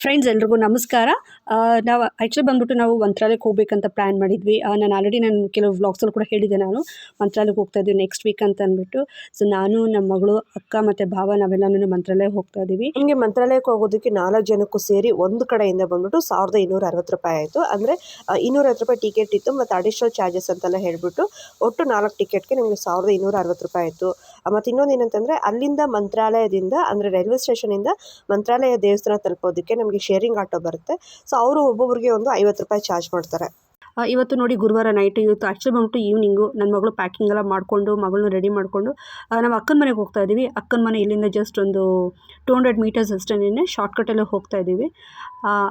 Friends ಎಲ್ರಿಗೂ ನಮಸ್ಕಾರ. ನಾವು ಆ್ಯಕ್ಚುಲಿ ಬಂದ್ಬಿಟ್ಟು ನಾವು ಮಂತ್ರಾಲಯಕ್ಕೆ ಹೋಗ್ಬೇಕಂತ ಪ್ಲ್ಯಾನ್ ಮಾಡಿದ್ವಿ. ನಾನು ಕೆಲವು ವ್ಲಾಗ್ಸಲ್ಲಿ ಕೂಡ ಹೇಳಿದ್ದೆ, ನಾನು ಮಂತ್ರಾಲಯಕ್ಕೆ ಹೋಗ್ತಾ ಇದ್ದೀವಿ ನೆಕ್ಸ್ಟ್ ವೀಕ್ ಅಂತ ಅಂದ್ಬಿಟ್ಟು. ಸೊ ನಾನು, ನಮ್ಮ ಮಗಳು, ಅಕ್ಕ ಮತ್ತು ಭಾವ ನಾವೆಲ್ಲನೂ ಮಂತ್ರಾಲಯಕ್ಕೆ ಹೋಗ್ತಾ ಇದ್ದೀವಿ. ನಿಮಗೆ ಮಂತ್ರಾಲಯಕ್ಕೆ ಹೋಗೋದಕ್ಕೆ 4 ಜನಕ್ಕೂ ಸೇರಿ ಒಂದು ಕಡೆಯಿಂದ ಬಂದ್ಬಿಟ್ಟು ₹1260 ಆಯಿತು. ಅಂದರೆ ₹250 ಟಿಕೆಟ್ ಇತ್ತು ಮತ್ತು ಅಡಿಷನಲ್ ಚಾರ್ಜಸ್ ಅಂತೆಲ್ಲ ಹೇಳಿಬಿಟ್ಟು ಒಟ್ಟು 4 ಟಿಕೆಟ್ಗೆ ನಿಮಗೆ ₹1260 ಆಯಿತು. ಮತ್ತು ಇನ್ನೊಂದು ಏನಂತಂದರೆ, ಅಲ್ಲಿಂದ ಮಂತ್ರಾಲಯದಿಂದ ಅಂದರೆ ರೈಲ್ವೆ ಸ್ಟೇಷನಿಂದ ಮಂತ್ರಾಲಯ ದೇವಸ್ಥಾನ ತಲುಪೋದಕ್ಕೆ ನಮಗೆ ಶೇರಿಂಗ್ ಆಟೋ ಬರುತ್ತೆ. ಸೊ ಅವರು ಒಬ್ಬೊಬ್ಬರಿಗೆ ಒಂದು ₹50 ಚಾರ್ಜ್ ಮಾಡ್ತಾರೆ. ಇವತ್ತು ನೋಡಿ ಗುರುವಾರ ನೈಟು. ಇವತ್ತು ಆ್ಯಕ್ಚುಲಿ ಬಂದ್ಬಿಟ್ಟು ಈವ್ನಿಂಗು ನನ್ನ ಮಗಳು ಪ್ಯಾಕಿಂಗ್ ಎಲ್ಲ ಮಾಡಿಕೊಂಡು, ಮಗಳನ್ನ ರೆಡಿ ಮಾಡಿಕೊಂಡು ನಾವು ಅಕ್ಕನ ಮನೆಗೆ ಹೋಗ್ತಾ ಇದ್ದೀವಿ. ಅಕ್ಕನ ಮನೆ ಇಲ್ಲಿಂದ ಜಸ್ಟ್ ಒಂದು 200 ಮೀಟರ್ಸ್ ಅಷ್ಟೇ, ಶಾರ್ಟ್ಕಟಲ್ಲೇ ಹೋಗ್ತಾ ಇದ್ದೀವಿ.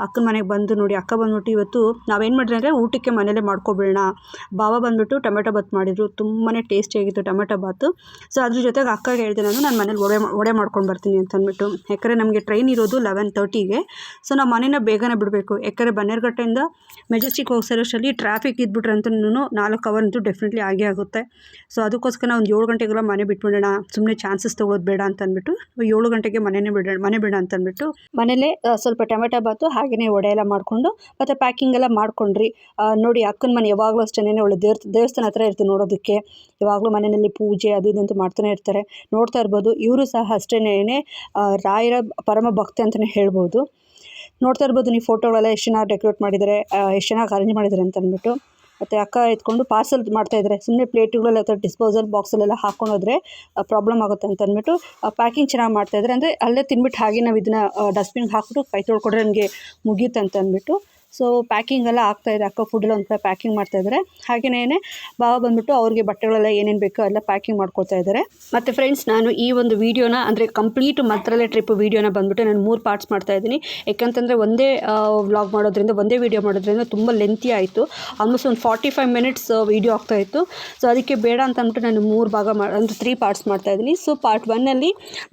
ಅಕ್ಕನ ಮನೆಗೆ ಬಂದು ನೋಡಿ, ಅಕ್ಕ ಬಂದ್ಬಿಟ್ಟು ಇವತ್ತು ನಾವೇನು ಮಾಡಿದ್ರೆ ಅಂದರೆ ಊಟಕ್ಕೆ ಮನೇಲೇ ಮಾಡ್ಕೊಬಿಡೋಣ. ಭಾವ ಬಂದುಬಿಟ್ಟು ಟೊಮೆಟೊ ಬಾತ್ ಮಾಡಿದರು, ತುಂಬಾ ಟೇಸ್ಟಿಯಾಗಿತ್ತು ಟೊಮೆಟೊ ಬಾತು. ಸೊ ಅದ್ರ ಜೊತೆಗೆ ಅಕ್ಕಗೆ ಹೇಳಿದೆ ನಾನು ಮನೇಲಿ ವಡೆ ಮಾಡ್ಕೊಂಡು ಬರ್ತೀನಿ ಅಂತ ಅಂದ್ಬಿಟ್ಟು. ಯಾಕಂದರೆ ನಮಗೆ ಟ್ರೈನ್ ಇರೋದು 11:30ಗೆ. ಸೊ ನಾವು ಮನೇನ ಬೇಗನೆ ಬಿಡಬೇಕು. ಯಾಕಂದರೆ ಬನ್ನೇರುಘಟ್ಟೆಯಿಂದ ಮೆಜೆಸ್ಟಿಕ್ ಹೋಗ್ಸೋಷ್ಟರಲ್ಲಿ ಟ್ರಾಫಿಕ್ ಇದ್ಬಿಟ್ರೆ ಅಂತೂ 4 ಅವರ್ ಅಂತೂ ಡೆಫಿನೆಟ್ಲಿ ಆಗೇ ಆಗುತ್ತೆ. ಸೊ ಅದಕ್ಕೋಸ್ಕರ ನಾವು ಒಂದು 7 ಗಂಟೆಗೆಲ್ಲ ಮನೆ ಬಿಟ್ಬಿಡೋಣ, ಸುಮ್ಮನೆ ಚಾನ್ಸಸ್ ತೊಗೊಳೋದು ಬೇಡ ಅಂತ ಅಂದ್ಬಿಟ್ಟು 7 ಗಂಟೆಗೆ ಮನೆ ಬೇಡ ಅಂತ ಅಂದ್ಬಿಟ್ಟು ಮನೇಲೇ ಸ್ವಲ್ಪ ಟೊಮೆಟೊ ಬಾತು ಹಾಗೆಯೇ ವಡೆ ಎಲ್ಲ ಮಾಡಿಕೊಂಡು ಮತ್ತು ಪ್ಯಾಕಿಂಗ್ ಎಲ್ಲ ಮಾಡ್ಕೊಂಡ್ರಿ. ನೋಡಿ ಅಕ್ಕನ ಮನೆ ಯಾವಾಗಲೂ ಅಷ್ಟೇ ಒಳ್ಳೆ ದೇವಸ್ಥಾನ ಹತ್ರ ಇರ್ತೀವಿ ನೋಡೋದಕ್ಕೆ. ಯಾವಾಗಲೂ ಮನೆಯಲ್ಲಿ ಪೂಜೆ ಅದು ಇದಂತೂ ಮಾಡ್ತಾನೆ ಇರ್ತಾರೆ. ನೋಡ್ತಾ ಇರ್ಬೋದು, ಇವರು ಸಹ ಅಷ್ಟೇ ರಾಯರ ಪರಮ ಭಕ್ತಿ ಅಂತಲೇ ಹೇಳ್ಬೋದು. ನೋಡ್ತಾ ಇರ್ಬೋದು ನೀವು ಫೋಟೋಗಳೆಲ್ಲ ಎಷ್ಟು ಚೆನ್ನಾಗಿ ಡೆಕೋರೇಟ್ ಮಾಡಿದ್ದಾರೆ, ಎಷ್ಟು ಚೆನ್ನಾಗಿ ಅರೇಂಜ್ ಮಾಡಿದ್ದಾರೆ ಅಂತ ಅಂದ್ಬಿಟ್ಟು. ಮತ್ತು ಅಕ್ಕ ಎತ್ಕೊಂಡು ಪಾರ್ಸಲ್ ಮಾಡ್ತಾಯಿದ್ದಾರೆ. ಸುಮ್ಮನೆ ಪ್ಲೇಟುಗಳೆಲ್ಲ ಅಥವಾ ಡಿಸ್ಪೋಸಲ್ ಬಾಕ್ಸಲ್ಲೆಲ್ಲ ಹಾಕ್ಕೊಂಡೋದ್ರೆ ಪ್ರಾಬ್ಲಮ್ ಆಗುತ್ತೆ ಅಂತ ಅಂದ್ಬಿಟ್ಟು ಪ್ಯಾಕಿಂಗ್ ಚೆನ್ನಾಗಿ ಮಾಡ್ತಾಯಿದ್ದಾರೆ. ಅಂದರೆ ಅಲ್ಲೇ ತಿನ್ಬಿಟ್ಟು ಹಾಗೆ ನಾವು ಇದನ್ನು ಡಸ್ಟ್ಬಿನ್ಗೆ ಹಾಕ್ಬಿಟ್ಟು ಕೈ ತೊಳ್ಕೊಂಡ್ರೆ ನನಗೆ ಮುಗಿಯುತ್ತೆ ಅಂತ ಅಂದ್ಬಿಟ್ಟು. ಸೊ ಪ್ಯಾಕಿಂಗ್ ಎಲ್ಲ ಆಗ್ತಾಯಿದೆ. ಅಕ್ಕ ಫುಡ್ಡೆಲ್ಲ ಒಂದು ಕಡೆ ಪ್ಯಾಕಿಂಗ್ ಮಾಡ್ತಾಯಿದ್ದಾರೆ. ಹಾಗೆಯೇ ಭಾವ ಬಂದುಬಿಟ್ಟು ಅವ್ರಿಗೆ ಬಟ್ಟೆಗಳೆಲ್ಲ ಏನೇನು ಬೇಕೋ ಎಲ್ಲ ಪ್ಯಾಕಿಂಗ್ ಮಾಡ್ಕೊಳ್ತಾ ಇದ್ದಾರೆ. ಮತ್ತು ಫ್ರೆಂಡ್ಸ್, ನಾನು ಈ ಒಂದು ವೀಡಿಯೋನ ಅಂದರೆ ಕಂಪ್ಲೀಟ್ ಮಂತ್ರಾಲಯ ಟ್ರಿಪ್ ವೀಡಿಯೋನ ಬಂದುಬಿಟ್ಟು ನಾನು 3 ಪಾರ್ಟ್ಸ್ ಮಾಡ್ತಾಯಿದ್ದೀನಿ. ಯಾಕಂತಂದರೆ ಒಂದೇ ವ್ಲಾಗ್ ಮಾಡೋದ್ರಿಂದ, ಒಂದೇ ವೀಡಿಯೋ ಮಾಡೋದ್ರಿಂದ ತುಂಬ ಲೆಂತಿ ಆಯಿತು. ಆಲ್ಮೋಸ್ಟ್ ಒಂದು 45 ಮಿನಿಟ್ಸ್ ವೀಡಿಯೋ ಆಗ್ತಾಯಿತ್ತು. ಸೊ ಅದಕ್ಕೆ ಬೇಡ ಅಂತ ಅಂದ್ಬಿಟ್ಟು ನಾನು 3 ಭಾಗ ಅಂದರೆ 3 ಪಾರ್ಟ್ಸ್ ಮಾಡ್ತಾಯಿದ್ದೀನಿ. ಸೊ ಪಾರ್ಟ್ 1ನಲ್ಲಿ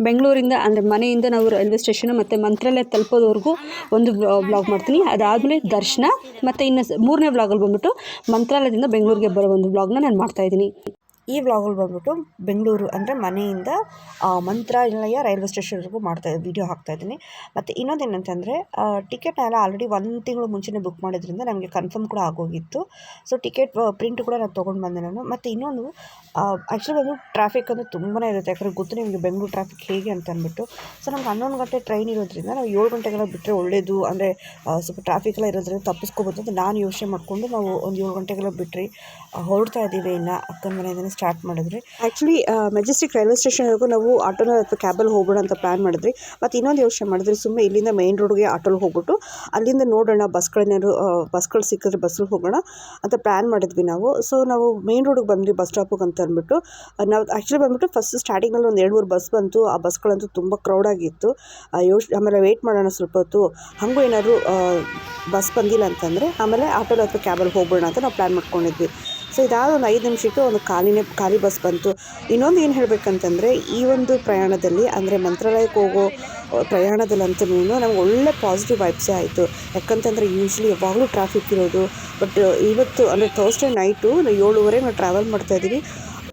ಬೆಂಗಳೂರಿಂದ ಅಂದರೆ ಮನೆಯಿಂದ ನಾವು ರೈಲ್ವೆ ಸ್ಟೇಷನು ಮತ್ತು ಮಂತ್ರಾಲಯ ತಲುಪೋದವರೆಗೂ ಒಂದು ವ್ಲಾಗ್ ಮಾಡ್ತೀನಿ. ಅದಾದಮೇಲೆ ದರ್ಶನ, ಮತ್ತು ಇನ್ನು 3ನೇ ವ್ಲಾಗಲ್ಲಿ ಬಂದುಬಿಟ್ಟು ಮಂತ್ರಾಲಯದಿಂದ ಬೆಂಗಳೂರಿಗೆ ಬರೋ ಒಂದು ವ್ಲಾಗ್ನ ನಾನು ಮಾಡ್ತಾಯಿದ್ದೀನಿ. ಈ ವ್ಲಾಗಲ್ಲಿ ಬಂದ್ಬಿಟ್ಟು ಬೆಂಗಳೂರು ಅಂದರೆ ಮನೆಯಿಂದ ಮಂತ್ರಾಲಯ ರೈಲ್ವೆ ಸ್ಟೇಷನ್ವರೆಗೂ ವೀಡಿಯೋ ಹಾಕ್ತಾಯಿದ್ದೀನಿ. ಮತ್ತು ಇನ್ನೊಂದು ಏನಂತಂದರೆ, ಟಿಕೆಟ್ನೆಲ್ಲ ಆಲ್ರೆಡಿ 1 ತಿಂಗಳು ಮುಂಚೆನೇ ಬುಕ್ ಮಾಡೋದ್ರಿಂದ ನಮಗೆ ಕನ್ಫರ್ಮ್ ಕೂಡ ಆಗೋಗಿತ್ತು. ಸೊ ಟಿಕೆಟ್ ಪ್ರಿಂಟ್ ಕೂಡ ನಾನು ತೊಗೊಂಡು ಬಂದೆ ನಾನು. ಮತ್ತು ಇನ್ನೊಂದು ಆ್ಯಕ್ಚುಲಿ ಬಂದು ಟ್ರಾಫಿಕ್ ಅಂದರೆ ತುಂಬಾ ಇರುತ್ತೆ. ಯಾಕಂದರೆ ಗೊತ್ತು ನಿಮಗೆ ಬೆಂಗಳೂರು ಟ್ರಾಫಿಕ್ ಹೇಗೆ ಅಂತ ಅಂದ್ಬಿಟ್ಟು. ಸೊ ನಮ್ಗೆ 11 ಗಂಟೆ ಟ್ರೈನ್ ಇರೋದ್ರಿಂದ ನಾವು 7 ಗಂಟೆಗೆಲ್ಲ ಬಿಟ್ಟರೆ ಒಳ್ಳೆಯದು. ಅಂದರೆ ಸ್ವಲ್ಪ ಟ್ರಾಫಿಕೆಲ್ಲ ಇರೋದ್ರಿಂದ ತಪ್ಪಿಸ್ಕೋಬೋದು ಅಂತ ನಾನು ಯೋಚನೆ ಮಾಡಿಕೊಂಡು ನಾವು ಒಂದು 7 ಗಂಟೆಗೆಲ್ಲ ಬಿಟ್ರಿ ಹೊರಡ್ತಾ ಇದ್ದೀವಿ. ಇನ್ನು ಅಕ್ಕನ ಮನೆಯಿಂದ ಸ್ಟಾರ್ಟ್ ಮಾಡಿದ್ರಿ. ಆ್ಯಕ್ಚುಲಿ ಮೆಜೆಸ್ಟಿಕ್ ರೈಲ್ವೆ ಸ್ಟೇಷನ್ವರೆಗೂ ನಾವು ಆಟೋನ ಅಥವಾ ಕ್ಯಾಬಲ್ಲಿ ಹೋಗೋಣ ಅಂತ ಪ್ಲ್ಯಾನ್ ಮಾಡಿದ್ರಿ. ಮತ್ತು ಇನ್ನೊಂದು ಯೋಚನೆ ಮಾಡಿದ್ರಿ, ಸುಮ್ಮನೆ ಇಲ್ಲಿಂದ ಮೇನ್ ರೋಡ್ಗೆ ಆಟೋಲ್ಲಿ ಹೋಗ್ಬಿಟ್ಟು ಅಲ್ಲಿಂದ ನೋಡೋಣ ಬಸ್ಗಳು ಸಿಕ್ಕಿದ್ರೆ ಬಸ್ಸಲ್ಲಿ ಹೋಗೋಣ ಅಂತ ಪ್ಲ್ಯಾನ್ ಮಾಡಿದ್ವಿ ನಾವು. ಸೊ ನಾವು ಮೇನ್ ರೋಡಿಗೆ ಬಂದ್ವಿ ಬಸ್ ಸ್ಟಾಪಿಗೆ ಅಂತ ಅಂದ್ಬಿಟ್ಟು. ನಾವು ಆ್ಯಕ್ಚುಲಿ ಬಂದುಬಿಟ್ಟು ಫಸ್ಟ್ ಸ್ಟಾರ್ಟಿಂಗ್ನಲ್ಲಿ ಒಂದು 2-3 ಬಸ್ ಬಂತು. ಆ ಬಸ್ಗಳಂತೂ ತುಂಬ ಕ್ರೌಡಾಗಿತ್ತು. ಆಮೇಲೆ ವೆಯ್ಟ್ ಮಾಡೋಣ ಸ್ವಲ್ಪ ಹೊತ್ತು, ಹಾಗೂ ಏನಾದರೂ ಬಸ್ ಬಂದಿಲ್ಲ ಅಂತಂದರೆ ಆಮೇಲೆ ಆಟೋಲ್ಲಿ ಅಥವಾ ಕ್ಯಾಬಲ್ಲಿ ಹೋಗ್ಬೋಣ ಅಂತ ನಾವು ಪ್ಲ್ಯಾನ್ ಮಾಡ್ಕೊಂಡಿದ್ವಿ. ಸೊ ಇದಾದ ಒಂದು 5 ನಿಮಿಷಕ್ಕೆ ಒಂದು ಖಾಲಿ ಬಸ್ ಬಂತು. ಇನ್ನೊಂದು ಏನು ಹೇಳಬೇಕಂತಂದರೆ, ಈ ಒಂದು ಪ್ರಯಾಣದಲ್ಲಿ ಅಂದರೆ ಮಂತ್ರಾಲಯಕ್ಕೆ ಹೋಗೋ ಪ್ರಯಾಣದಲ್ಲಂತೂ ನಮ್ಗೆ ಒಳ್ಳೆ ಪಾಸಿಟಿವ್ ವೈಬ್ಸೇ ಆಯಿತು. ಯಾಕಂತಂದರೆ ಯೂಶ್ವಲಿ ಯಾವಾಗಲೂ ಟ್ರಾಫಿಕ್ ಇರೋದು. ಬಟ್ ಇವತ್ತು ಅಂದರೆ ಥರ್ಸ್ಡೇ ನೈಟು 7:30 ನಾವು ಟ್ರಾವೆಲ್ ಮಾಡ್ತಾಯಿದ್ದೀವಿ.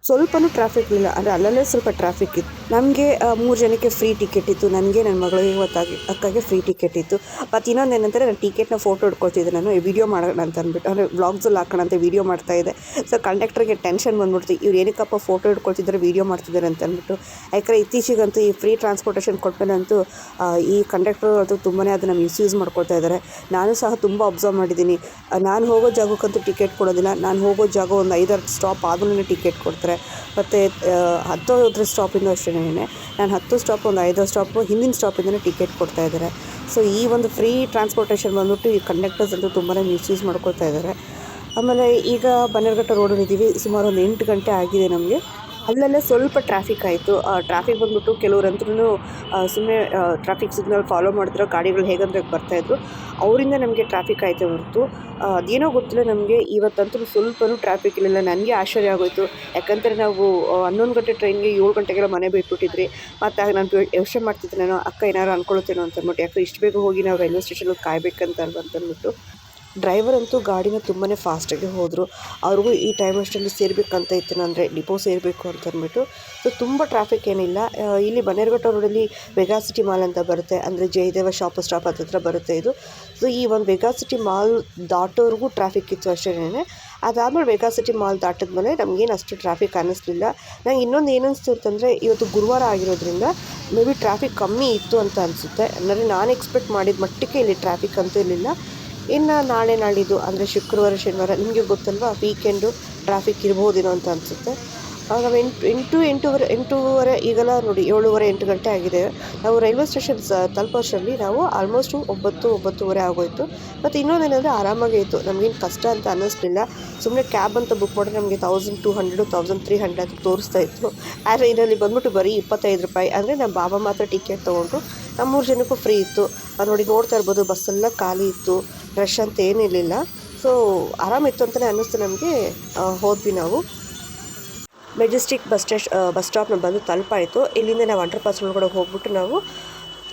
ಸ್ವಲ್ಪನೂ ಟ್ರಾಫಿಕ್ ಇಲ್ಲ, ಅಂದರೆ ಅಲ್ಲಲ್ಲೇ ಸ್ವಲ್ಪ ಟ್ರಾಫಿಕ್ ಇತ್ತು. ನಮಗೆ 3 ಜನಕ್ಕೆ ಫ್ರೀ ಟಿಕೆಟ್ ಇತ್ತು. ನನಗೆ, ನನ್ನ ಮಗಳಿಗೆ ಅಕ್ಕಗೆ ಫ್ರೀ ಟಿಕೆಟ್ ಇತ್ತು. ಮತ್ತು ಇನ್ನೊಂದು ಏನಂದರೆ, ನಾನು ಟಿಕೆಟ್ನ ಫೋಟೋ ಹಿಡ್ಕೊಳ್ತಿದ್ದೆ. ನಾನು ವೀಡಿಯೋ ಮಾಡೋಣ ಅಂತ ಅಂದ್ಬಿಟ್ಟು, ಅಂದರೆ ವ್ಲಾಗ್ಸಲ್ಲಿ ಹಾಕೋಣ ಅಂತ ವೀಡಿಯೋ ಮಾಡ್ತಾಯಿದ್ದೆ. ಸೊ ಕಂಡಕ್ಟರ್ಗೆ ಟೆನ್ಷನ್ ಬಂದ್ಬಿಡ್ತು, ಇವ್ರು ಏನಕ್ಕಪ್ಪ ಫೋಟೋ ಹಿಡ್ಕೊಳ್ತಿದ್ದಾರೆ, ವೀಡಿಯೋ ಮಾಡ್ತಿದ್ದಾರೆ ಅಂತ ಅಂದ್ಬಿಟ್ಟು. ಯಾಕಂದರೆ ಇತ್ತೀಚೆಗಂತೂ ಈ ಫ್ರೀ ಟ್ರಾನ್ಸ್ಪೋರ್ಟೇಷನ್ ಕೊಟ್ಟಮೇಲಂತೂ ಈ ಕಂಡಕ್ಟರ್ ಅಂತೂ ತುಂಬಾ ಅದನ್ನು ಮಿಸ್ಯೂಸ್ ಮಾಡ್ಕೊಳ್ತಾ ಇದ್ದಾರೆ. ನಾನು ಸಹ ತುಂಬ ಅಬ್ಸರ್ವ್ ಮಾಡಿದ್ದೀನಿ. ನಾನು ಹೋಗೋ ಜಾಗಕ್ಕಂತೂ ಟಿಕೆಟ್ ಕೊಡೋದಿಲ್ಲ. ನಾನು ಹೋಗೋ ಜಾಗ ಒಂದು 5-6 ಸ್ಟಾಪ್ ಆದ್ಮೇಲೆ ಟಿಕೆಟ್ ಕೊಡ್ತಾರೆ. ಮತ್ತು 10 ಸ್ಟಾಪಿಂದ ಅಷ್ಟೇ, ನಾನು 10 ಸ್ಟಾಪ್ ಒಂದು 5 ಸ್ಟಾಪು ಹಿಂದಿನ ಸ್ಟಾಪಿಂದಲೇ ಟಿಕೆಟ್ ಕೊಡ್ತಾಯಿದ್ದಾರೆ. ಸೊ ಈ ಒಂದು ಫ್ರೀ ಟ್ರಾನ್ಸ್ಪೋರ್ಟೇಷನ್ ಬಂದ್ಬಿಟ್ಟು ಈ ಕಂಡಕ್ಟರ್ಸ್ ಅಂತೂ ತುಂಬಾ ಮಿಸ್ಯೂಸ್ ಮಾಡ್ಕೊಳ್ತಾ ಇದ್ದಾರೆ. ಆಮೇಲೆ ಈಗ ಬನ್ನೇರುಘಟ್ಟ ರೋಡಲ್ಲಿದ್ದೀವಿ. ಸುಮಾರು ಒಂದು 8 ಗಂಟೆ ಆಗಿದೆ ನಮಗೆ. ಅಲ್ಲಲ್ಲೇ ಸ್ವಲ್ಪ ಟ್ರಾಫಿಕ್ ಆಯಿತು. ಟ್ರಾಫಿಕ್ ಬಂದ್ಬಿಟ್ಟು ಕೆಲವ್ರಂತೂ ಸುಮ್ಮನೆ ಟ್ರಾಫಿಕ್ ಸಿಗ್ನಲ್ ಫಾಲೋ ಮಾಡಿದ್ರೆ ಗಾಡಿಗಳು ಹೇಗಂದ್ರೆ ಬರ್ತಾಯಿದ್ರು, ಅವರಿಂದ ನಮಗೆ ಟ್ರಾಫಿಕ್ ಆಯಿತು ಹೊರತು ಅದೇನೋ ಗೊತ್ತಿಲ್ಲ. ನಮಗೆ ಇವತ್ತಂತೂ ಸ್ವಲ್ಪನೂ ಟ್ರಾಫಿಕ್ ಇರಲಿಲ್ಲ. ನನಗೆ ಆಶ್ಚರ್ಯ ಆಗೋಯಿತು. ಯಾಕಂದರೆ ನಾವು 11 ಗಂಟೆ ಟ್ರೈನ್ಗೆ 7 ಗಂಟೆಗೆಲ್ಲ ಮನೆ ಬಿಟ್ಬಿಟ್ಟಿದ್ರಿ. ಮತ್ತು ನಾನು ಯೋಚನೆ ಮಾಡ್ತಿದ್ದೆ, ನಾನು ಅಕ್ಕ ಏನಾದ್ರು ಅಂದ್ಕೊಳ್ತೇನೋ ಅಂತ ಅಂದ್ಬಿಟ್ಟು. ಯಾಕೆ ಇಷ್ಟು ಬೇಗ ಹೋಗಿ ನಾವು ರೈಲ್ವೆ ಸ್ಟೇಷನ್ಗೆ ಕಾಯ್ಬೇಕಂತ ಅಂತಂದ್ಬಿಟ್ಟು. ಡ್ರೈವರ್ ಅಂತೂ ಗಾಡಿನ ತುಂಬಾ ಫಾಸ್ಟಾಗಿ ಹೋದರು. ಅವ್ರಿಗೂ ಈ ಟೈಮ್ ಅಷ್ಟರಲ್ಲಿ ಸೇರಬೇಕಂತ ಇತ್ತು, ಅಂದರೆ ಡಿಪೋ ಸೇರಬೇಕು ಅಂತ ಅಂದ್ಬಿಟ್ಟು. ಸೊ ತುಂಬ ಟ್ರಾಫಿಕ್ ಏನಿಲ್ಲ. ಇಲ್ಲಿ ಬನ್ನೇರುಘಟ್ಟ ರೋಡಲ್ಲಿ ವೆಗಾಸಿಟಿ ಮಾಲ್ ಅಂತ ಬರುತ್ತೆ, ಅಂದರೆ ಜಯದೇವ ಶಾಪ್ ಸ್ಟಾಪ್ ಹತ್ರ ಬರುತ್ತೆ ಇದು. ಸೊ ಈ ಒಂದು ವೆಗಾಸಿಟಿ ಮಾಲ್ ದಾಟೋರ್ಗೂ ಟ್ರಾಫಿಕ್ ಇತ್ತು ಅಷ್ಟೇನೆ. ಅದಾದಮೇಲೆ ವೆಗಾಸಿಟಿ ಮಾಲ್ ದಾಟಿದ್ಮೇಲೆ ನಮಗೇನು ಅಷ್ಟು ಟ್ರಾಫಿಕ್ ಅನ್ನಿಸ್ಲಿಲ್ಲ. ನಂಗೆ ಇನ್ನೊಂದು ಏನು ಅನಿಸ್ತು ಅಂತಂದರೆ, ಇವತ್ತು ಗುರುವಾರ ಆಗಿರೋದ್ರಿಂದ ಮೇ ಬಿ ಟ್ರಾಫಿಕ್ ಕಮ್ಮಿ ಇತ್ತು ಅಂತ ಅನಿಸುತ್ತೆ. ಅಂದರೆ ನಾನು ಎಕ್ಸ್ಪೆಕ್ಟ್ ಮಾಡಿದ ಮಟ್ಟಿಗೆ ಇಲ್ಲಿ ಟ್ರಾಫಿಕ್ ಅಂತೂ ಇರಲಿಲ್ಲ. ಇನ್ನು ನಾಳೆ ನಾಳಿದ್ದು ಅಂದರೆ ಶುಕ್ರವಾರ ಶನಿವಾರ ನಿಮಗೆ ಗೊತ್ತಲ್ವಾ, ವೀಕೆಂಡು ಟ್ರಾಫಿಕ್ ಇರ್ಬೋದೇನೋ ಅಂತ ಅನಿಸುತ್ತೆ. ನಾವು ಎಂಟೂವರೆ ಈಗೆಲ್ಲ ನೋಡಿ 7:30 8 ಗಂಟೆ ಆಗಿದೆ. ನಾವು ರೈಲ್ವೆ ಸ್ಟೇಷನ್ ತಲುಪೋಷ್ಟರಲ್ಲಿ ನಾವು ಆಲ್ಮೋಸ್ಟು 9-9:30 ಆಗೋಯಿತು. ಮತ್ತು ಇನ್ನೊಂದೇನೆಂದರೆ ಆರಾಮಾಗೇ ಇತ್ತು, ನಮಗೇನು ಕಷ್ಟ ಅಂತ ಅನ್ನಿಸ್ಲಿಲ್ಲ. ಸುಮ್ಮನೆ ಕ್ಯಾಬ್ ಅಂತ ಬುಕ್ ಮಾಡಿದ್ರೆ ನಮಗೆ 1200 1300 ಅಂತ ತೋರಿಸ್ತಾ ಇತ್ತು. ಆದರೆ ಇದರಲ್ಲಿ ಬಂದ್ಬಿಟ್ಟು ಬರೀ 25 ರೂಪಾಯಿ. ಅಂದರೆ ನಮ್ಮ ಬಾಬಾ ಮಾತ್ರ ಟಿಕೆಟ್ ತೊಗೊಂಡ್ರು, ನಮ್ಮ 3 ಜನಕ್ಕೂ ಫ್ರೀ ಇತ್ತು. ನೋಡಿ ನೋಡ್ತಾ ಇರ್ಬೋದು, ಬಸ್ಸೆಲ್ಲ ಖಾಲಿ ಇತ್ತು, ರಶ್ ಅಂತ ಏನಿರಲಿಲ್ಲ. ಸೊ ಆರಾಮಿತ್ತು ಅಂತಲೇ ಅನ್ನಿಸ್ತು ನಮಗೆ. ಹೋದ್ವಿ ನಾವು ಮೆಜೆಸ್ಟಿಕ್ ಬಸ್ ಸ್ಟಾಪ್ನ ಬಂದು ತಲುಪಾಯಿತು. ಇಲ್ಲಿಂದ ನಾವು ಅಂಡರ್ ಪಾಸ್ ಒಳಗಡೆ ಹೋಗ್ಬಿಟ್ಟು ನಾವು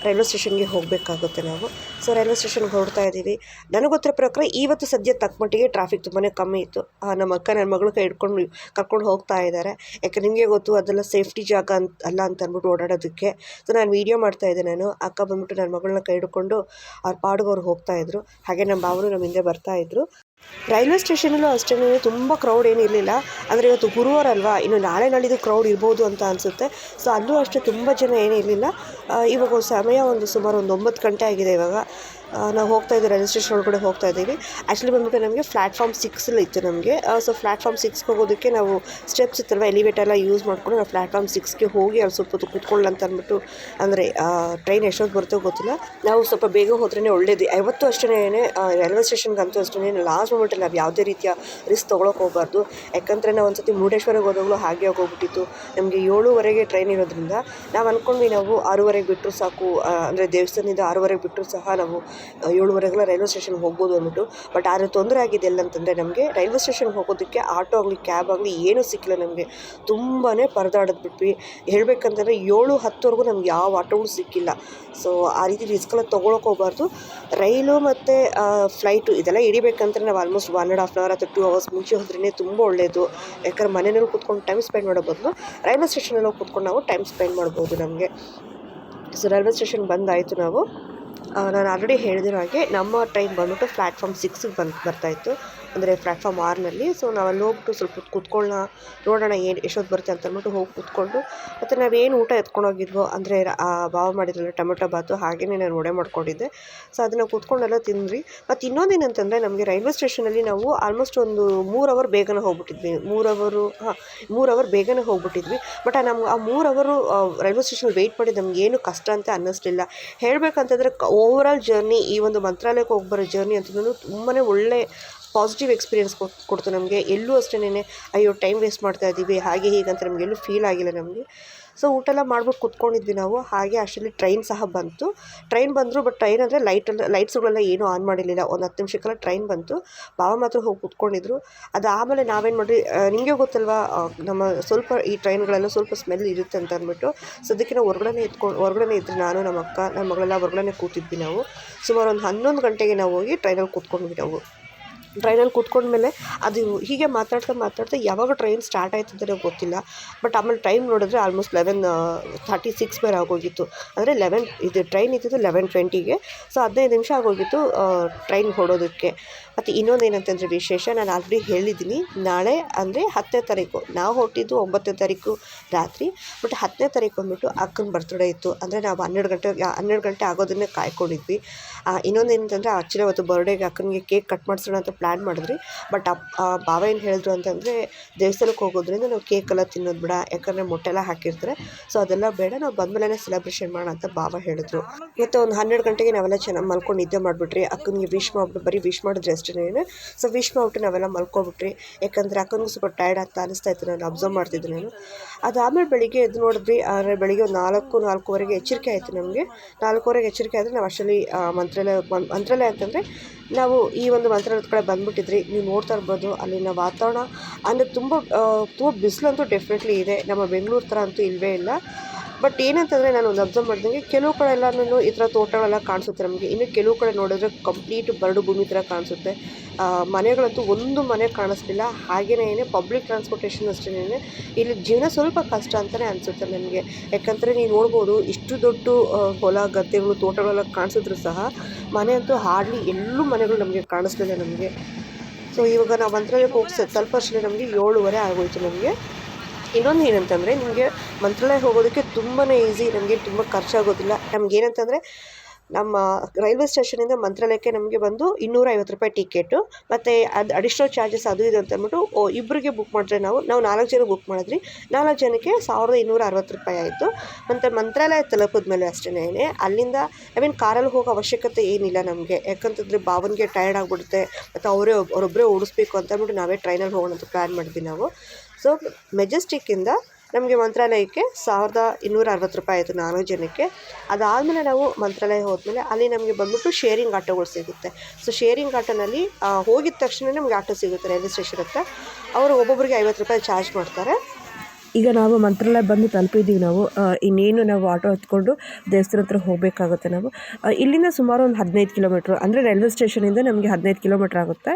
ರೈಲ್ವೆ ಸ್ಟೇಷನ್ಗೆ ಹೋಗಬೇಕಾಗುತ್ತೆ ನಾವು. ಸೊ ರೈಲ್ವೆ ಸ್ಟೇಷನ್ಗೆ ಹೊರಡ್ತಾ ಇದ್ದೀವಿ. ನನಗೆ ಗೊತ್ತಿರೋ ಪ್ರಕಾರ ಇವತ್ತು ಸದ್ಯ ತಕ್ಕ ಮಟ್ಟಿಗೆ ಟ್ರಾಫಿಕ್ ತುಂಬಾ ಕಮ್ಮಿ ಇತ್ತು. ನಮ್ಮ ಅಕ್ಕ ನನ್ನ ಮಗಳು ಕೈ ಹಿಡ್ಕೊಂಡು ಕರ್ಕೊಂಡು ಹೋಗ್ತಾ ಇದ್ದಾರೆ. ಯಾಕೆ ನಿಮಗೆ ಗೊತ್ತು, ಅದೆಲ್ಲ ಸೇಫ್ಟಿ ಜಾಗ ಅಲ್ಲ ಅಂತ ಅಂದ್ಬಿಟ್ಟು ಓಡಾಡೋದಕ್ಕೆ. ಸೊ ನಾನು ವೀಡಿಯೋ ಮಾಡ್ತಾಯಿದ್ದೆ. ನಾನು ಅಕ್ಕ ಬಂದ್ಬಿಟ್ಟು ನನ್ನ ಮಗಳನ್ನ ಕೈ ಹಿಡ್ಕೊಂಡು ಅವ್ರ ಪಾಡಿಗೆ ಅವ್ರು ಹೋಗ್ತಾಯಿದ್ರು. ಹಾಗೆ ನಮ್ಮ ಬಾವರು ನಮ್ಮ ಹಿಂದೆ ಬರ್ತಾಯಿದ್ರು. ರೈಲ್ವೆ ಸ್ಟೇಷನಲ್ಲೂ ಅಷ್ಟೇ ತುಂಬ ಕ್ರೌಡ್ ಏನಿರಲಿಲ್ಲ. ಅಂದರೆ ಇವತ್ತು ಗುರುವಾರ ಅಲ್ವಾ, ಇನ್ನು ನಾಳೆ ನಾಳಿದ್ದು ಕ್ರೌಡ್ ಇರ್ಬೋದು ಅಂತ ಅನಿಸುತ್ತೆ. ಸೊ ಅಲ್ಲೂ ಅಷ್ಟೇ ತುಂಬ ಜನ ಏನಿರಲಿಲ್ಲ. ಇವಾಗ ಸಮಯ ಸುಮಾರು 9 ಗಂಟೆ ಆಗಿದೆ ಇವಾಗ. ನಾವು ಹೋಗ್ತಾಯಿದ್ದೀವಿ, ರೈಲ್ವೆ ಸ್ಟೇಷನ್ ಒಳಗಡೆ ಹೋಗ್ತಾ ಇದ್ದೀವಿ. ಆ್ಯಕ್ಚುಲಿ ಬಂದ್ಬಿಟ್ಟು ನಮಗೆ ಪ್ಲ್ಯಾಟ್ಫಾರ್ಮ್ 6 ಇತ್ತು ನಮಗೆ. ಸೊ ಪ್ಲ್ಯಾಟ್ಫಾರ್ಮ್ 6ಗೆ ಹೋಗೋದಕ್ಕೆ ನಾವು ಸ್ಟೆಪ್ಸ್ ಇತ್ತಲ್ವ, ಎಲಿವೇಟರ್ ಎಲ್ಲ ಯೂಸ್ ಮಾಡಿಕೊಂಡು ನಾವು ಪ್ಲ್ಯಾಟ್ಫಾರ್ಮ್ 6ಗೆ ಹೋಗಿ ಅಲ್ಲಿ ಸ್ವಲ್ಪ ಹೊತ್ತು ಕೂತ್ಕೊಳ್ಳ ಅಂತ ಅಂದ್ಬಿಟ್ಟು. ಅಂದರೆ ಟ್ರೈನ್ ಎಷ್ಟೊತ್ತು ಬರುತ್ತೋ ಗೊತ್ತಿಲ್ಲ, ನಾವು ಸ್ವಲ್ಪ ಬೇಗ ಹೋದ್ರೇ ಒಳ್ಳೇದು. ಯಾವತ್ತೂ ಅಷ್ಟೇ ರೈಲ್ವೆ ಸ್ಟೇಷನ್ಗಂತೂ ಅಷ್ಟೇ ಲಾಸ್ಟ್ ಮೂಮೆಂಟಲ್ಲಿ ನಾವು ಯಾವುದೇ ರೀತಿಯ ರಿಸ್ಕ್ ತೊಗೊಳಕ್ಕೆ ಹೋಗಬಾರ್ದು. ಯಾಕಂದರೆ ನಾವು ಒಂದು ಸತಿ ಮುರುಡೇಶ್ವರಕ್ಕೆ ಹೋದಾಗಲೂ ಹಾಗೆ ಹೋಗ್ಬಿಟ್ಟಿತ್ತು. ನಮಗೆ 7:30ಗೆ ಟ್ರೈನ್ ಇರೋದ್ರಿಂದ ನಾವು ಅಂದ್ಕೊಂಡ್ವಿ ನಾವು 6:30ಗೆ ಬಿಟ್ಟರು ಸಾಕು, ಅಂದರೆ ದೇವಸ್ಥಾನದಿಂದ 6:30ಗೆ ಬಿಟ್ಟರು ಸಹ ನಾವು 7:30ಗೆಲ್ಲ ರೈಲ್ವೆ ಸ್ಟೇಷನ್ಗೆ ಹೋಗ್ಬೋದು ಅಂದ್ಬಿಟ್ಟು. ಬಟ್ ಆದರೆ ತೊಂದರೆ ಆಗಿದೆ ಎಲ್ಲ ಅಂತಂದರೆ, ನಮಗೆ ರೈಲ್ವೆ ಸ್ಟೇಷನ್ಗೆ ಹೋಗೋದಕ್ಕೆ ಆಟೋ ಆಗಲಿ ಕ್ಯಾಬ್ ಆಗಲಿ ಏನೂ ಸಿಕ್ಕಿಲ್ಲ ನಮಗೆ. ತುಂಬಾ ಪರದಾಡಿದ್ಬಿಟ್ವಿ. ಹೇಳಬೇಕಂತಂದರೆ 7:10ವರೆಗೂ ನಮ್ಗೆ ಯಾವ ಆಟೋಗಳು ಸಿಕ್ಕಿಲ್ಲ. ಸೊ ಆ ರೀತಿ ರಿಸ್ಕೆಲ್ಲ ತೊಗೊಳಕ್ಕೆ ಹೋಗಬಾರ್ದು. ರೈಲು ಮತ್ತು ಫ್ಲೈಟು ಇದೆಲ್ಲ ಹಿಡಿಬೇಕಂದ್ರೆ ನಾವು ಆಲ್ಮೋಸ್ಟ್ 1.5 ಅವರ್ ಅಥವಾ 2 ಅವರ್ಸ್ ಮುಂಚೆ ಹೋದ್ರೇ ತುಂಬ ಒಳ್ಳೆಯದು. ಯಾಕಂದ್ರೆ ಮನೆಯಲ್ಲಿ ಕೂತ್ಕೊಂಡು ಟೈಮ್ ಸ್ಪೆಂಡ್ ಮಾಡೋ ಬದಲು ರೈಲ್ವೆ ಸ್ಟೇಷನಲ್ಲಿ ಕೂತ್ಕೊಂಡು ನಾವು ಟೈಮ್ ಸ್ಪೆಂಡ್ ಮಾಡ್ಬೋದು ನಮಗೆ. ಸೊ ರೈಲ್ವೆ ಸ್ಟೇಷನ್ ಬಂದಾಯಿತು ನಾವು. ನಾನು ಆಲ್ರೆಡಿ ಹೇಳಿದಿರೋ ಹಾಗೆ ನಮ್ಮ ಟ್ರೈನ್ ಬಂದ್ಬಿಟ್ಟು ಪ್ಲ್ಯಾಟ್ಫಾರ್ಮ್ 6ಗೆ ಬರ್ತಾಯಿತ್ತು, ಅಂದರೆ ಪ್ಲ್ಯಾಟ್ಫಾರ್ಮ್ 6ನಲ್ಲಿ. ಸೊ ನಾವು ಅಲ್ಲಿ ಹೋಗ್ಬಿಟ್ಟು ಸ್ವಲ್ಪ ಹೊತ್ತು ಕೂತ್ಕೊಳ್ಳೋಣ, ನೋಡೋಣ ಎಷ್ಟೊತ್ತು ಬರುತ್ತೆ ಅಂತ ಅಂದ್ಬಿಟ್ಟು ಹೋಗಿ ಕೂತ್ಕೊಂಡು, ಮತ್ತು ನಾವೇನು ಊಟ ಎತ್ಕೊಂಡೋಗಿದ್ವೋ, ಅಂದರೆ ಬಾವ ಮಾಡಿದ್ರಲ್ಲ ಟೊಮೆಟೊ ಬಾತು, ಹಾಗೆಯೇ ನಾನು ವಡೆ ಮಾಡ್ಕೊಂಡಿದ್ದೆ. ಸೊ ಅದನ್ನು ಕೂತ್ಕೊಂಡೆಲ್ಲ ತಿಂದ್ರಿ. ಮತ್ತು ಇನ್ನೊಂದೇನಂತಂದರೆ, ನಮಗೆ ರೈಲ್ವೆ ಸ್ಟೇಷನಲ್ಲಿ ನಾವು ಆಲ್ಮೋಸ್ಟ್ ಒಂದು 3 ಅವರ್ ಬೇಗನೆ ಹೋಗ್ಬಿಟ್ಟಿದ್ವಿ. 3 ಅವರ್ ಬೇಗನೆ ಹೋಗ್ಬಿಟ್ಟಿದ್ವಿ. ಬಟ್ ನಮ್ಗೆ ಆ 3 ಅವರು ರೈಲ್ವೆ ಸ್ಟೇಷನಲ್ಲಿ ವೆಯ್ಟ್ ಮಾಡಿದ್ದು ನಮಗೇನು ಕಷ್ಟ ಅಂತ ಅನ್ನಿಸ್ಲಿಲ್ಲ. ಹೇಳಬೇಕಂತಂದರೆ ಓವರಾಲ್ ಜರ್ನಿ, ಈ ಒಂದು ಮಂತ್ರಾಲಯಕ್ಕೆ ಹೋಗಿ ಬರೋ ಜರ್ನಿ ಅಂತಂದ್ರೂ ತುಂಬಾ ಒಳ್ಳೆ ಪಾಸಿಟಿವ್ ಎಕ್ಸ್ಪೀರಿಯೆನ್ಸ್ ಕೊಡ್ತು ನಮಗೆ. ಎಲ್ಲೂ ಅಷ್ಟೇ ಅಯ್ಯೋ ಟೈಮ್ ವೇಸ್ಟ್ ಮಾಡ್ತಾ ಇದ್ದೀವಿ ಹಾಗೆ ಹೀಗಂತ ನಮಗೆಲ್ಲೂ ಫೀಲ್ ಆಗಿಲ್ಲ ನಮಗೆ. ಸೊ ಊಟ ಎಲ್ಲ ಮಾಡ್ಬಿಟ್ಟು ಕೂತ್ಕೊಂಡಿದ್ವಿ ನಾವು. ಹಾಗೆ ಅಷ್ಟರಲ್ಲಿ ಟ್ರೈನ್ ಸಹ ಬಂತು. ಟ್ರೈನ್ ಬಂದರು, ಬಟ್ ಟ್ರೈನ್ ಅಂದರೆ ಲೈಟ್ಸ್ಗಳೆಲ್ಲ ಏನೂ ಆನ್ ಮಾಡಿರಲಿಲ್ಲ. ಒಂದು 10 ನಿಮಿಷಕ್ಕೆಲ್ಲ ಟ್ರೈನ್ ಬಂತು. ಬಾವ ಮಾತ್ರ ಹೋಗಿ ಕೂತ್ಕೊಂಡಿದ್ರು. ಅದಾದಮೇಲೆ ನಾವೇನು ಮಾಡಿದ್ವಿ, ನಿಮಗೆ ಗೊತ್ತಲ್ವಾ, ನಮ್ಮ ಸ್ವಲ್ಪ ಈ ಟ್ರೈನ್ಗಳೆಲ್ಲ ಸ್ವಲ್ಪ ಸ್ಮೆಲ್ ಇರುತ್ತೆ ಅಂತ ಅಂದ್ಬಿಟ್ಟು ಸದ್ಯಕ್ಕೆ ನಾವು ಹೊರಗಡೆ ಇದ್ದರೆ ನಾನು ನಮ್ಮ ಅಕ್ಕ ನನ್ನ ಮಗಳೆಲ್ಲ ಹೊರಗಡೆ ಕೂತಿದ್ವಿ ನಾವು. ಸುಮಾರು ಒಂದು 11 ಗಂಟೆಗೆ ನಾವು ಹೋಗಿ ಟ್ರೈನಲ್ಲಿ ಕೂತ್ಕೊಂಡ್ವಿ ನಾವು. ಟ್ರೈನಲ್ಲಿ ಕೂತ್ಕೊಂಡ್ಮೇಲೆ ಅದು ಹೀಗೆ ಮಾತಾಡ್ತಾ ಯಾವಾಗ ಟ್ರೈನ್ ಸ್ಟಾರ್ಟ್ ಆಯ್ತಂದರೆ ಗೊತ್ತಿಲ್ಲ. ಬಟ್ ಆಮೇಲೆ ಟೈಮ್ ನೋಡಿದ್ರೆ ಆಲ್ಮೋಸ್ಟ್ 11:36 ಬೇರೆ ಆಗೋಗಿತ್ತು. ಅಂದರೆ ಇದು ಟ್ರೈನ್ ಇದ್ದಿದ್ದು 11:20ಗೆ. ಸೊ 15 ನಿಮಿಷ ಆಗೋಗಿತ್ತು ಟ್ರೈನ್ ಹೊಡೋದಕ್ಕೆ. ಮತ್ತು ಇನ್ನೊಂದೇನಂತಂದರೆ ವಿಶೇಷ, ನಾನು ಆಲ್ರೆಡಿ ಹೇಳಿದ್ದೀನಿ, ನಾಳೆ ಅಂದರೆ 10ನೇ ತಾರೀಕು, ನಾವು ಹೊರಟಿದ್ದು 9ನೇ ತಾರೀಕು ರಾತ್ರಿ. ಬಟ್ 10ನೇ ತಾರೀಕು ಬಂದ್ಬಿಟ್ಟು ಅಕ್ಕನ ಬರ್ತ್ಡೇ ಇತ್ತು. ಅಂದರೆ ನಾವು 12 ಗಂಟೆ ಆಗೋದನ್ನೇ ಕಾಯ್ಕೊಂಡಿದ್ವಿ. ಇನ್ನೊಂದೇನಂತಂದರೆ, ಆ್ಯಕ್ಚುಲಿ ಅವತ್ತು ಬರ್ಡೇಗೆ ಅಕ್ಕನಿಗೆ ಕೇಕ್ ಕಟ್ ಮಾಡಿಸೋಣ ಅಂತ ಪ್ಲ್ಯಾನ್ ಮಾಡಿದ್ವಿ. ಬಟ್ ಬಾವ ಏನು ಹೇಳಿದ್ರು ಅಂತಂದರೆ, ದೇವಸ್ಥಾನಕ್ಕೆ ಹೋಗೋದ್ರಿಂದ ನಾವು ಕೇಕೆಲ್ಲ ತಿನ್ನೋದು ಬೇಡ, ಯಾಕಂದರೆ ಮೊಟ್ಟೆಲ್ಲ ಹಾಕಿರ್ತಾರೆ. ಸೊ ಅದೆಲ್ಲ ಬೇಡ, ನಾವು ಬಂದಮೇಲೆ ಸೆಲೆಬ್ರೇಷನ್ ಮಾಡೋಣ ಅಂತ ಬಾವ ಹೇಳಿದ್ರು. ಮತ್ತು ಒಂದು 12 ಗಂಟೆಗೆ ನಾವೆಲ್ಲ ಚೆನ್ನಾಗಿ ಮಲ್ಕೊಂಡು ನಿದ್ದೆ ಮಾಡಿಬಿಟ್ರಿ. ಅಕ್ಕನಿಗೆ ವಿಶ್ ಮಾಡಿಬಿಟ್ಟು ಬರೀ ವಿಶ್ ಮಾಡಿದ್ರೆ ಅಷ್ಟೇ. ಸೊ ವಿಶ್ ಮಾಡಿಬಿಟ್ಟು ನಾವೆಲ್ಲ ಮಲ್ಕೊಬಿಟ್ರಿ. ಯಾಕಂದರೆ ಅಕ್ಕನಿಗೂ ಸ್ವಲ್ಪ ಟೈರ್ಡ್ ಆಗ್ತಾ ಅನಿಸ್ತಾ ಇತ್ತು, ನಾನು ಅಬ್ಸರ್ವ್ ಮಾಡ್ತಿದ್ದೆ ನಾನು. ಅದಾದಮೇಲೆ ಬೆಳಿಗ್ಗೆ ಎದ್ದು ನೋಡಿದ್ವಿ. ಬೆಳಿಗ್ಗೆ ಒಂದು 4-4:15 ಎಚ್ಚರಿಕೆ ಆಯಿತು ನಮಗೆ. 4:15 ಎಚ್ಚರಿಕೆ ಆದರೆ ನಾವು ಅಷ್ಟರಲ್ಲಿ ಮಂತ್ರಾಲಯ ಅಂತಂದರೆ ನಾವು ಈ ಒಂದು ಮಂತ್ರಾಲಯದ ಕಡೆ ಬಂದುಬಿಟ್ಟಿದ್ರಿ. ನೀವು ನೋಡ್ತಾ ಇರ್ಬೋದು ಅಲ್ಲಿನ ವಾತಾವರಣ. ಅಂದರೆ ತುಂಬ ಬಿಸಿಲಂತೂ ಡೆಫಿನೆಟ್ಲಿ ಇದೆ, ನಮ್ಮ ಬೆಂಗಳೂರು ಥರ ಅಂತೂ ಇಲ್ಲವೇ ಇಲ್ಲ. ಬಟ್ ಏನಂತಂದರೆ ನಾನು ಒಂದು ಅಬ್ಸರ್ವ್ ಮಾಡಿದಂಗೆ ಕೆಲವು ಕಡೆ ಎಲ್ಲನೂ ಈ ಥರ ತೋಟಗಳೆಲ್ಲ ಕಾಣಿಸುತ್ತೆ ನಮಗೆ. ಇನ್ನು ಕೆಲವು ಕಡೆ ನೋಡಿದ್ರೆ ಕಂಪ್ಲೀಟ್ ಬರಡು ಭೂಮಿ ಥರ ಕಾಣಿಸುತ್ತೆ. ಮನೆಗಳಂತೂ ಒಂದು ಮನೆ ಕಾಣಿಸ್ಲಿಲ್ಲ. ಹಾಗೆಯೇ ಪಬ್ಲಿಕ್ ಟ್ರಾನ್ಸ್ಪೋರ್ಟೇಷನ್ ಅಷ್ಟೇನೆ ಇಲ್ಲಿ ಜೀವನ ಸ್ವಲ್ಪ ಕಷ್ಟ ಅಂತಲೇ ಅನಿಸುತ್ತೆ ನನಗೆ. ಯಾಕಂದರೆ ನೀವು ನೋಡ್ಬೋದು ಇಷ್ಟು ದೊಡ್ಡ ಹೊಲ ಗದ್ದೆಗಳು ತೋಟಗಳೆಲ್ಲ ಕಾಣಿಸಿದ್ರು ಸಹ ಮನೆ ಅಂತೂ ಹಾರ್ಡ್ಲಿ ಎಲ್ಲೂ ಮನೆಗಳು ನಮಗೆ ಕಾಣಿಸ್ಲಿಲ್ಲ ನಮಗೆ. ಸೊ ಇವಾಗ ನಾವು ಮಂತ್ರಾಲಯಕ್ಕೆ ಹೋಗಿ ತಲುಪೋಷ್ಟರಲ್ಲಿ ನಮಗೆ 7:30 ಆಗೋಯಿತು ನಮಗೆ. ಇನ್ನೊಂದು ಏನಂತಂದರೆ ನಿಮಗೆ ಮಂತ್ರಾಲಯ ಹೋಗೋದಕ್ಕೆ ತುಂಬಾ ಈಸಿ, ನಮಗೆ ತುಂಬ ಖರ್ಚಾಗೋದಿಲ್ಲ. ನಮಗೇನಂತಂದರೆ ನಮ್ಮ ರೈಲ್ವೆ ಸ್ಟೇಷನಿಂದ ಮಂತ್ರಾಲಯಕ್ಕೆ ನಮಗೆ ಬಂದು ₹250 ಟಿಕೆಟು, ಮತ್ತು ಅದು ಅಡಿಷ್ನಲ್ ಚಾರ್ಜಸ್ ಅದು ಇದು ಅಂತ ಅಂದ್ಬಿಟ್ಟು ಇಬ್ಬರಿಗೆ ಬುಕ್ ಮಾಡಿದ್ರೆ ನಾವು 4 ಜನ ಬುಕ್ ಮಾಡಿದ್ರಿ. 4 ಜನಕ್ಕೆ ₹1260 ಆಯಿತು. ಮತ್ತು ಮಂತ್ರಾಲಯ ತಲುಪಿದ್ಮೇಲೆ ಅಷ್ಟೇ ಅಲ್ಲಿಂದ ಕಾರಲ್ಲಿ ಹೋಗೋ ಅವಶ್ಯಕತೆ ಏನಿಲ್ಲ ನಮಗೆ. ಯಾಕಂತಂದರೆ ಭಾವನಿಗೆ ಟಯರ್ಡ್ ಆಗಿಬಿಡುತ್ತೆ ಮತ್ತು ಅವರೊಬ್ಬರೇ ಓಡಿಸ್ಬೇಕು ಅಂತ ಅಂದ್ಬಿಟ್ಟು ನಾವೇ ಟ್ರೈನಲ್ಲಿ ಹೋಗೋಣ ಅಂತ ಪ್ಲ್ಯಾನ್ ಮಾಡಿದ್ವಿ ನಾವು. ಸೊ ಮೆಜೆಸ್ಟಿಕ್ಕಿಂದ ನಮಗೆ ಮಂತ್ರಾಲಯಕ್ಕೆ ₹1260 ಆಯಿತು 4 ಜನಕ್ಕೆ. ಅದಾದಮೇಲೆ ನಾವು ಮಂತ್ರಾಲಯ ಹೋದ್ಮೇಲೆ ಅಲ್ಲಿ ನಮಗೆ ಬಂದ್ಬಿಟ್ಟು ಶೇರಿಂಗ್ ಆಟೋಗಳು ಸಿಗುತ್ತೆ. ಸೊ ಶೇರಿಂಗ್ ಆಟೋನಲ್ಲಿ ಹೋಗಿದ ತಕ್ಷಣ ನಮಗೆ ಆಟೋ ಸಿಗುತ್ತೆ ರೈಲ್ವೆ ಸ್ಟೇಷನ್ ಹತ್ರ. ಅವರು ಒಬ್ಬೊಬ್ಬರಿಗೆ ₹50 ಚಾರ್ಜ್ ಮಾಡ್ತಾರೆ. ಈಗ ನಾವು ಮಂತ್ರಾಲಯ ಬಂದು ತಲುಪಿದ್ದೀವಿ ನಾವು. ಇನ್ನೇನು ನಾವು ಆಟೋ ಹತ್ಕೊಂಡು ದೇವಸ್ಥಾನ ಹತ್ರ ಹೋಗಬೇಕಾಗುತ್ತೆ ನಾವು. ಇಲ್ಲಿಂದ ಸುಮಾರು ಒಂದು 15 ಕಿಲೋಮೀಟ್ರು, ಅಂದರೆ ರೈಲ್ವೆ ಸ್ಟೇಷನಿಂದ ನಮಗೆ 15 ಕಿಲೋಮೀಟ್ರ್ ಆಗುತ್ತೆ.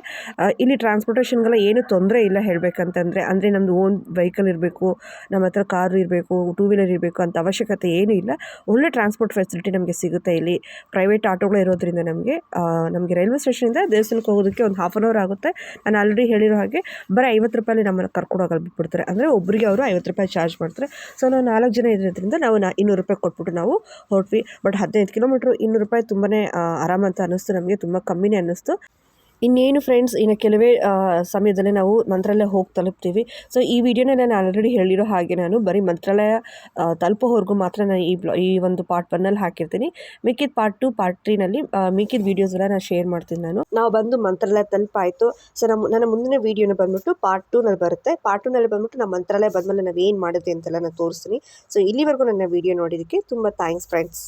ಇಲ್ಲಿ ಟ್ರಾನ್ಸ್ಪೋರ್ಟೇಷನ್ಗೆಲ್ಲ ಏನು ತೊಂದರೆ ಇಲ್ಲ ಹೇಳಬೇಕಂತಂದರೆ. ಅಂದರೆ ನಮ್ಮದು ಓನ್ ವೆಹಿಕಲ್ ಇರಬೇಕು, ನಮ್ಮ ಹತ್ರ ಕಾರು ಇರಬೇಕು, 2 ವೀಲರ್ ಇರಬೇಕು ಅಂತ ಅವಶ್ಯಕತೆ ಏನೂ ಇಲ್ಲ. ಒಳ್ಳೆ ಟ್ರಾನ್ಸ್ಪೋರ್ಟ್ ಫೆಸಿಲಿಟಿ ನಮಗೆ ಸಿಗುತ್ತೆ ಇಲ್ಲಿ. ಪ್ರೈವೇಟ್ ಆಟೋಗಳು ಇರೋದ್ರಿಂದ ನಮಗೆ ರೈಲ್ವೆ ಸ್ಟೇಷನಿಂದ ದೇವಸ್ಥಾನಕ್ಕೆ ಹೋಗೋದಕ್ಕೆ ಒಂದು ಹಾಫ್ ಆನ್ ಅವರ್ ಆಗುತ್ತೆ. ನಾನು ಆಲ್ರೆಡಿ ಹೇಳಿರೋ ಹಾಗೆ ಬರೀ ₹50 ನಮ್ಮನ್ನು ಕರ್ಕೊಂಡು ಹೋಗಲು ಬಿಟ್ಬಿಡ್ತಾರೆ. ಅಂದರೆ ಒಬ್ಬರಿಗೆ ಅವರು ₹50 ಚಾರ್ಜ್ ಮಾಡ್ತಾರೆ. ಸೊ ನಾವು 4 ಜನ ಇರೋದ್ರಿಂದ ನಾವು ₹200 ಕೊಟ್ಬಿಟ್ಟು ನಾವು ಹೊರಟ್ವಿ. ಬಟ್ 15 ಕಿಲೋಮೀಟ್ರು ₹200 ತುಂಬಾ ಆರಾಮ ಅಂತ ಅನ್ನಿಸ್ತು ನಮಗೆ, ತುಂಬ ಕಮ್ಮಿನೇ ಅನ್ನಿಸ್ತು. ಇನ್ನೇನು ಫ್ರೆಂಡ್ಸ್, ಇನ್ನು ಕೆಲವೇ ಸಮಯದಲ್ಲೇ ನಾವು ಮಂತ್ರಾಲಯ ಹೋಗಿ ತಲುಪ್ತೀವಿ. ಸೊ ಈ ವಿಡಿಯೋನ ನಾನು ಆಲ್ರೆಡಿ ಹೇಳಿರೋ ಹಾಗೆ ನಾನು ಬರೀ ಮಂತ್ರಾಲಯ ತಲುಪೋವರೆಗೂ ಮಾತ್ರ ನಾನು ಈ ಒಂದು ಪಾರ್ಟ್ 1ನಲ್ಲಿ ಹಾಕಿರ್ತೀನಿ. ಮಿಕ್ಕಿದ ಪಾರ್ಟ್ 2, ಪಾರ್ಟ್ 3ನಲ್ಲಿ ಮಿಕ್ಕಿದ ವೀಡಿಯೋಸ್ ಎಲ್ಲ ನಾನು ಶೇರ್ ಮಾಡ್ತೀನಿ ನಾವು ಬಂದು ಮಂತ್ರಾಲಯ ತಲುಪಾಯಿತು. ಸೊ ನನ್ನ ಮುಂದಿನ ವೀಡಿಯೋನ ಬಂದ್ಬಿಟ್ಟು ಪಾರ್ಟ್ 2ನಲ್ಲಿ ಬರುತ್ತೆ. ಪಾರ್ಟ್ 2ನಲ್ಲಿ ಬಂದ್ಬಿಟ್ಟು ನಮ್ಮ ಮಂತ್ರಾಲಯ ಬಂದಮೇಲೆ ನಾವು ಏನು ಮಾಡಿದ್ವಿ ಅಂತೆಲ್ಲ ನಾನು ತೋರಿಸ್ತೀನಿ. ಸೊ ಇಲ್ಲಿವರೆಗೂ ನನ್ನ ವೀಡಿಯೋ ನೋಡಿದ್ದಕ್ಕೆ ತುಂಬ ಥ್ಯಾಂಕ್ಸ್ ಫ್ರೆಂಡ್ಸ್.